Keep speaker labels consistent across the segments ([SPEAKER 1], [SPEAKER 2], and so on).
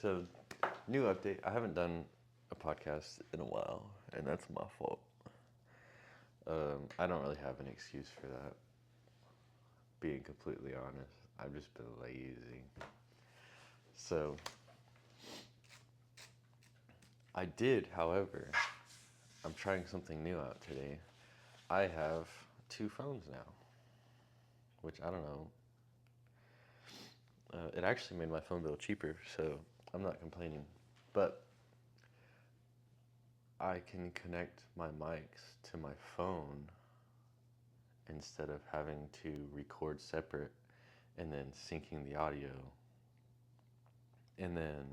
[SPEAKER 1] So, new update. I haven't done a podcast in a while, and that's my fault. I don't really have an excuse for that. Being completely honest, I've just been lazy. So, I did, however, I'm trying something new out today. I have two phones now, which I don't know. It actually made my phone bill cheaper, so I'm not complaining. But I can connect my mics to my phone instead of having to record separate and then syncing the audio and then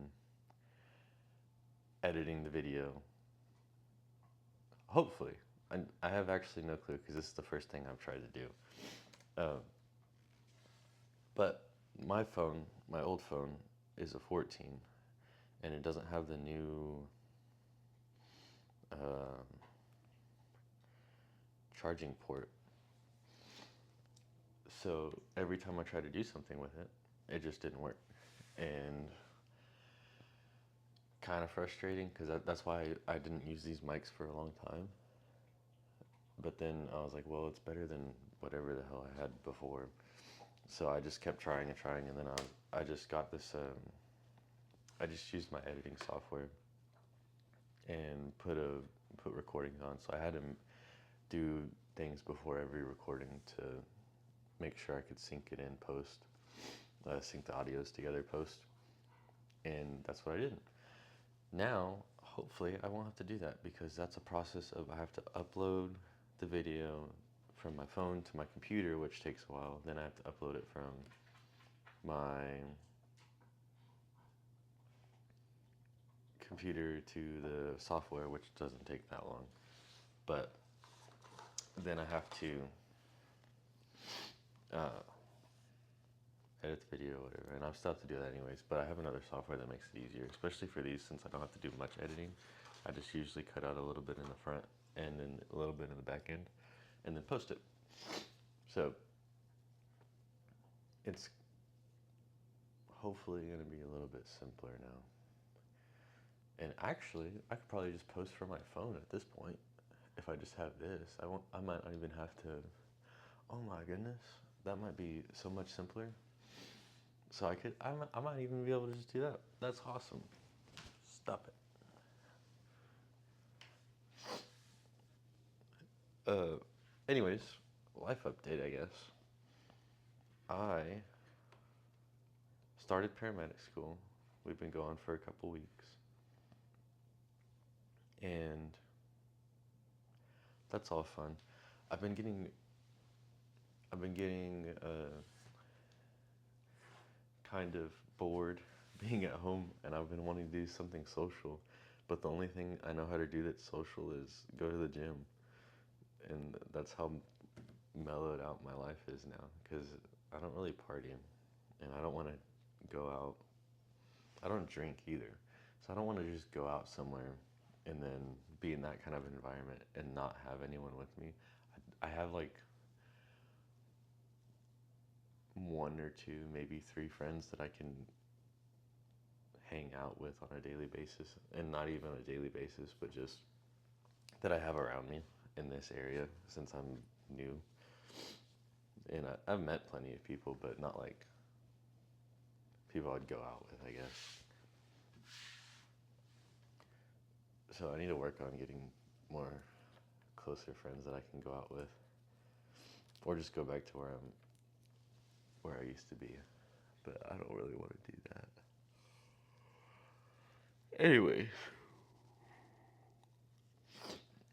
[SPEAKER 1] editing the video. Hopefully. I have actually no clue because this is the first thing I've tried to do. But my phone, my old phone, is a 14 and it doesn't have the new charging port. So every time I try to do something with it, it just didn't work. And kind of frustrating because that's why I didn't use these mics for a long time. But then I was like, well, it's better than whatever the hell I had before. So I just kept trying and trying, and then I just got this. I just used my editing software and put recordings on. So I had to do things before every recording to make sure I could sync it in post, sync the audios together post, and that's what I did. Now, hopefully, I won't have to do that because that's a process of I have to upload the video from my phone to my computer, which takes a while. Then I have to upload it from my computer to the software, which doesn't take that long. But then I have to edit the video or whatever, and I still have to do that anyways. But I have another software that makes it easier, especially for these since I don't have to do much editing. I just usually cut out a little bit in the front and then a little bit in the back end and then post it. So it's hopefully going to be a little bit simpler now. And actually, I could probably just post from my phone at this point if I just have this. I might not even have to. Oh my goodness, that might be so much simpler. So I might even be able to just do that. That's awesome. Stop it. Anyways, life update, I guess. I started paramedic school. We've been going for a couple weeks. And that's all fun. I've been getting kind of bored being at home, and I've been wanting to do something social. But the only thing I know how to do that's social is go to the gym, and that's how mellowed out my life is now. Because I don't really party, and I don't want to go out. I don't drink either, so I don't want to just go out somewhere and then be in that kind of environment and not have anyone with me. I have like one or two, maybe three friends that I can hang out with on a daily basis, and not even on a daily basis, but just that I have around me in this area since I'm new. And I've met plenty of people, but not like people I'd go out with, I guess. So I need to work on getting more closer friends that I can go out with, or just go back to where I used to be. But I don't really want to do that. Anyways,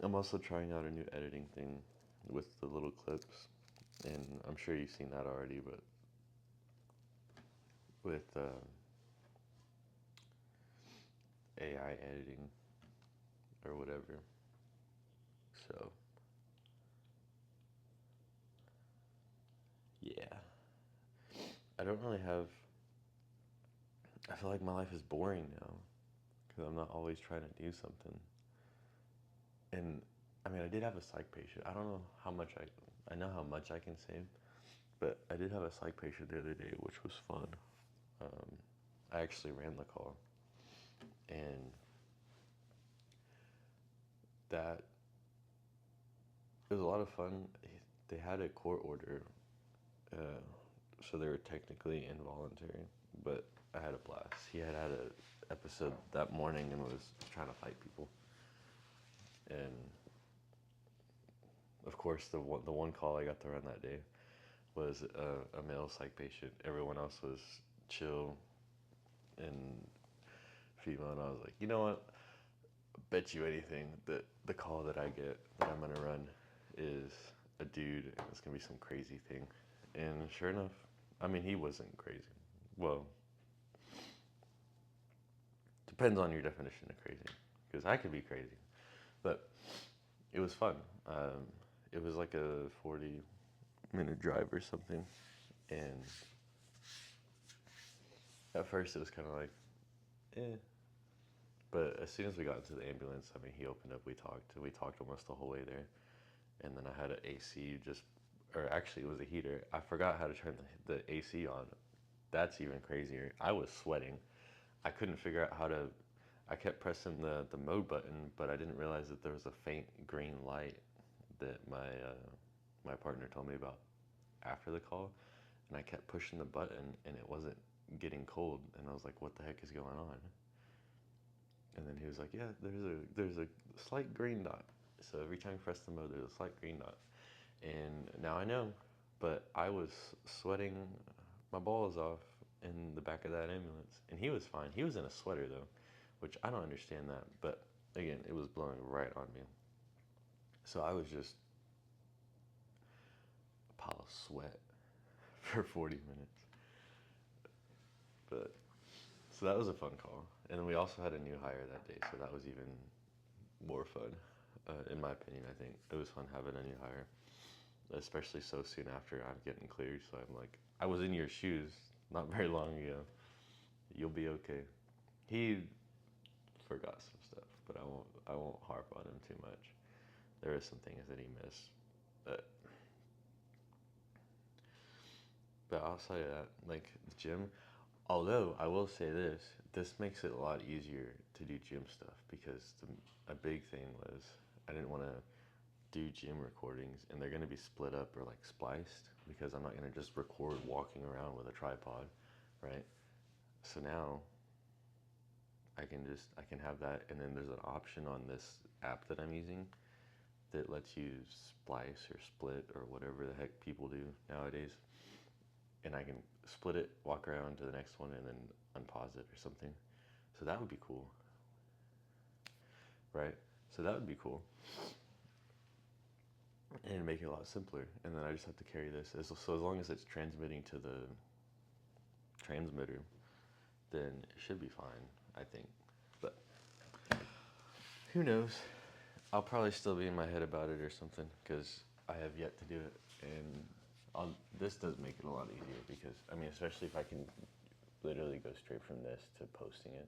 [SPEAKER 1] I'm also trying out a new editing thing with the little clips, and I'm sure you've seen that already, but with AI editing or whatever. So, yeah. I don't really have. I feel like my life is boring now because I'm not always trying to do something. And I mean, I did have a psych patient. I don't know how much I know how much I can say, but I did have a psych patient the other day, which was fun. I actually ran the call. And that, it was a lot of fun. They had a court order, uh, so they were technically involuntary, but I had a blast. He had a episode that morning and was trying to fight people. And of course, the one call I got to run that day was a male psych patient. Everyone else was chill and female, and I was like, you know what? Bet you anything that the call that I get that I'm gonna run is a dude, and it's gonna be some crazy thing. And sure enough, I mean, he wasn't crazy. Well, depends on your definition of crazy, because I could be crazy, but it was fun. It was like a 40-minute drive or something, and at first it was kind of like, eh. But as soon as we got into the ambulance, I mean, he opened up, we talked almost the whole way there. And then I had an AC or actually it was a heater. I forgot how to turn the AC on. That's even crazier. I was sweating. I couldn't figure out I kept pressing the mode button, but I didn't realize that there was a faint green light that my partner told me about after the call. And I kept pushing the button and it wasn't getting cold. And I was like, what the heck is going on? And then he was like, yeah, there's a slight green dot. So every time you press the mode, there's a slight green dot. And now I know, but I was sweating my balls off in the back of that ambulance. And he was fine. He was in a sweater though, which I don't understand that. But again, it was blowing right on me. So I was just a pile of sweat for 40 minutes. But so that was a fun call. And then we also had a new hire that day, so that was even more fun. In my opinion, I think it was fun having a new hire, especially so soon after I'm getting cleared. So I'm like, I was in your shoes not very long ago. You'll be okay. He forgot some stuff, but I won't harp on him too much. There are some things that he missed, but outside of that, like the gym. Although I will say this makes it a lot easier to do gym stuff because a big thing was I didn't want to do gym recordings and they're going to be split up or like spliced because I'm not going to just record walking around with a tripod, right? So now I can have that, and then there's an option on this app that I'm using that lets you splice or split or whatever the heck people do nowadays. And I can split it, walk around to the next one, and then unpause it or something. So that would be cool, right? So that would be cool. And make it a lot simpler. And then I just have to carry this. So as long as it's transmitting to the transmitter, then it should be fine, I think. But who knows? I'll probably still be in my head about it or something because I have yet to do it. And this does make it a lot easier because, I mean, especially if I can literally go straight from this to posting it,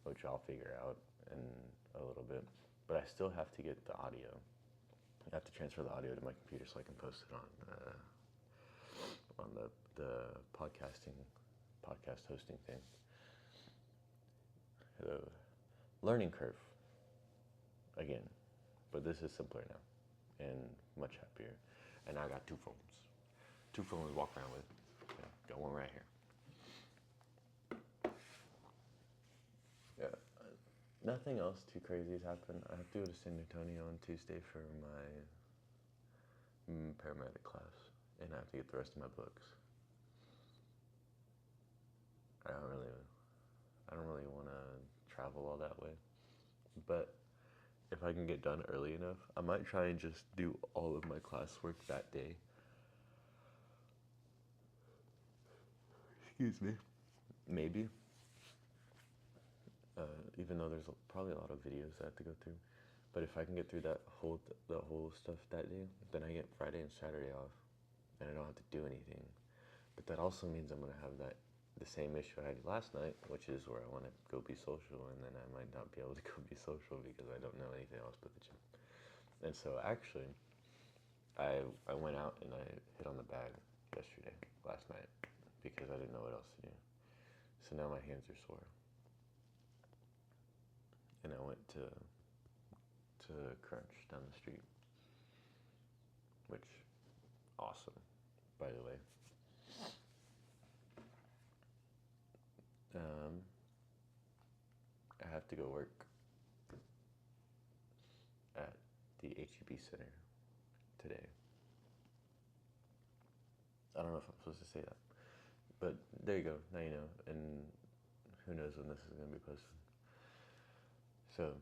[SPEAKER 1] which I'll figure out in a little bit. But I still have to get the audio. I have to transfer the audio to my computer so I can post it on the podcast hosting thing. The learning curve again, but this is simpler now and much happier. And I got two phones to walk around with. Yeah, got one right here. Yeah, nothing else too crazy has happened. I have to go to San Antonio on Tuesday for my paramedic class, and I have to get the rest of my books. I don't really want to travel all that way, but if I can get done early enough, I might try and just do all of my classwork that day. Excuse me. Maybe. Even though there's probably a lot of videos I have to go through. But if I can get through the whole stuff that day, then I get Friday and Saturday off, and I don't have to do anything. But that also means I'm gonna have the same issue I had last night, which is where I want to go be social, and then I might not be able to go be social because I don't know anything else but the gym. And so actually, I went out and I hit on the bag last night, because I didn't know what else to do. So now my hands are sore. and I went to Crunch down the street, which awesome, by the way. I have to go work at the HEB Center today. I don't know if I'm supposed to say that, but there you go. Now you know, and who knows when this is going to be posted. So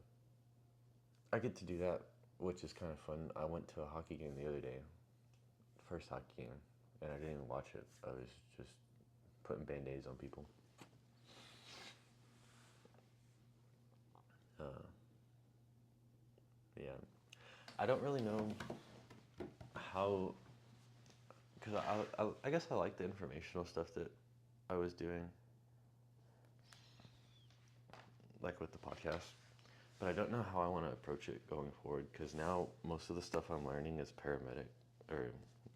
[SPEAKER 1] I get to do that, which is kind of fun. I went to a hockey game the other day, first hockey game, and I didn't even watch it. I was just putting band-aids on people. Yeah, I don't really know how, because I guess I like the informational stuff that I was doing, like with the podcast, but I don't know how I want to approach it going forward, because now most of the stuff I'm learning is paramedic, or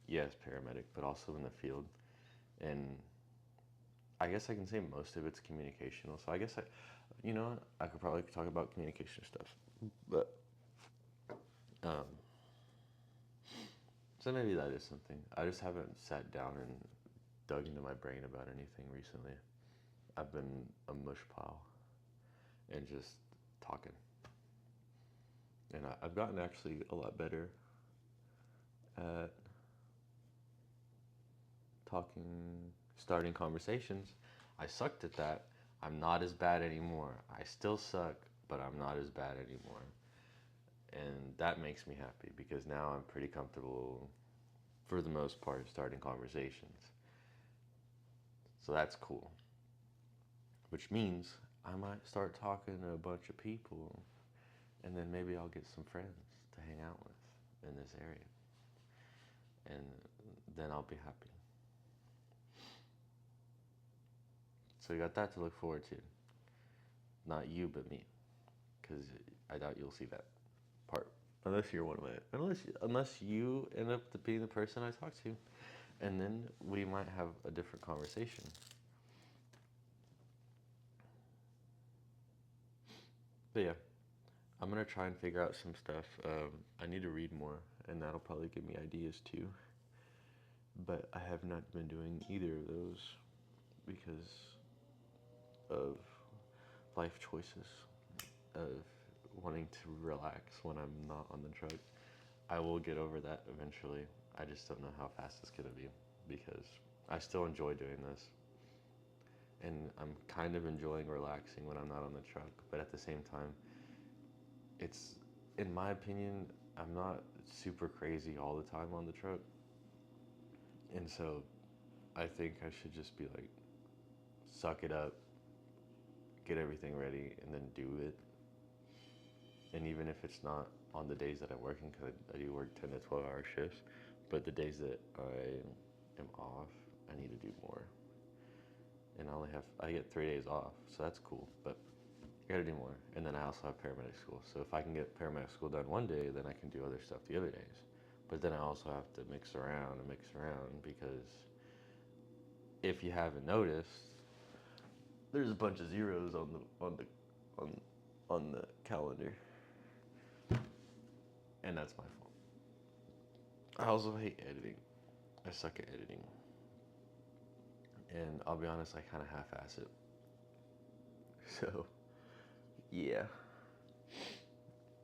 [SPEAKER 1] yes, paramedic, but also in the field, and I guess I can say most of it's communicational, so I guess I could probably talk about communication stuff, but so maybe that is something. I just haven't sat down and dug into my brain about anything recently. I've been a mush pile and just talking. And I've gotten actually a lot better at talking, starting conversations. I sucked at that. I'm not as bad anymore. I still suck, but I'm not as bad anymore. And that makes me happy because now I'm pretty comfortable, for the most part, starting conversations. So that's cool. Which means I might start talking to a bunch of people, and then maybe I'll get some friends to hang out with in this area. And then I'll be happy. So you got that to look forward to. Not you, but me. Because I doubt you'll see that part. Unless you're one of my, unless you end up being the person I talk to, and then we might have a different conversation. But yeah, I'm gonna try and figure out some stuff. I need to read more, and that'll probably give me ideas too. But I have not been doing either of those because of life choices, of wanting to relax when I'm not on the truck. I will get over that eventually. I just don't know how fast it's gonna be because I still enjoy doing this. And I'm kind of enjoying relaxing when I'm not on the truck, but at the same time, it's, in my opinion, I'm not super crazy all the time on the truck. And so I think I should just be like, suck it up, get everything ready, and then do it. And even if it's not on the days that I'm working, because I do work 10 to 12 hour shifts, but the days that I am off, I need to do more. And I get 3 days off, so that's cool, but I gotta do more. And then I also have paramedic school, so if I can get paramedic school done one day, then I can do other stuff the other days. But then I also have to mix around because if you haven't noticed, there's a bunch of zeros on the calendar, and that's my fault. I also hate editing. I suck at editing. And I'll be honest, I kind of half-ass it. So, yeah.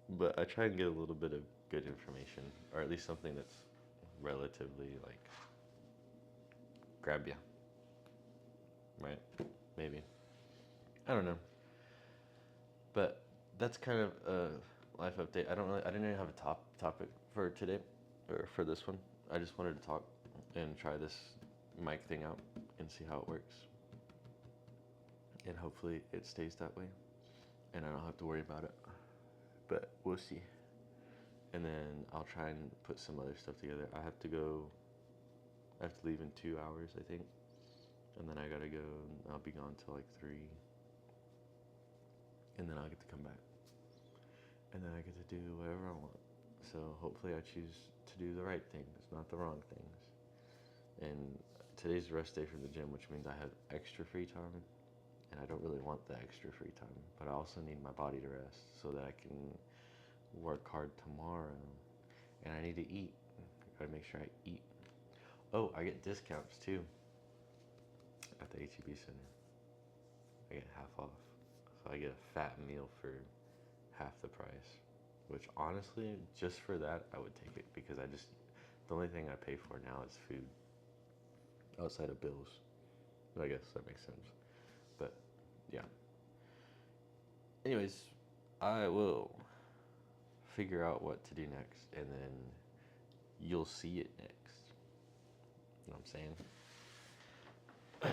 [SPEAKER 1] But I try and get a little bit of good information, or at least something that's relatively, like, grab ya. Right? Maybe. I don't know. But that's kind of a life update. I didn't really have a topic for today, or for this one. I just wanted to talk and try this mic thing out and see how it works. And hopefully it stays that way and I don't have to worry about it. But we'll see. And then I'll try and put some other stuff together. I have to leave in 2 hours, I think. And then I gotta go, and I'll be gone till like 3. And then I'll get to come back. And then I get to do whatever I want. So hopefully I choose to do the right things, not the wrong things. And today's the rest day from the gym, which means I have extra free time. and I don't really want the extra free time, but I also need my body to rest so that I can work hard tomorrow. And I need to eat. I gotta make sure I eat. Oh, I get discounts too at the HEB Center. I get half off. So I get a fat meal for half the price. Which honestly, just for that, I would take it because the only thing I pay for now is food outside of bills. I guess that makes sense. But yeah. Anyways, I will figure out what to do next, and then you'll see it next. You know what I'm saying?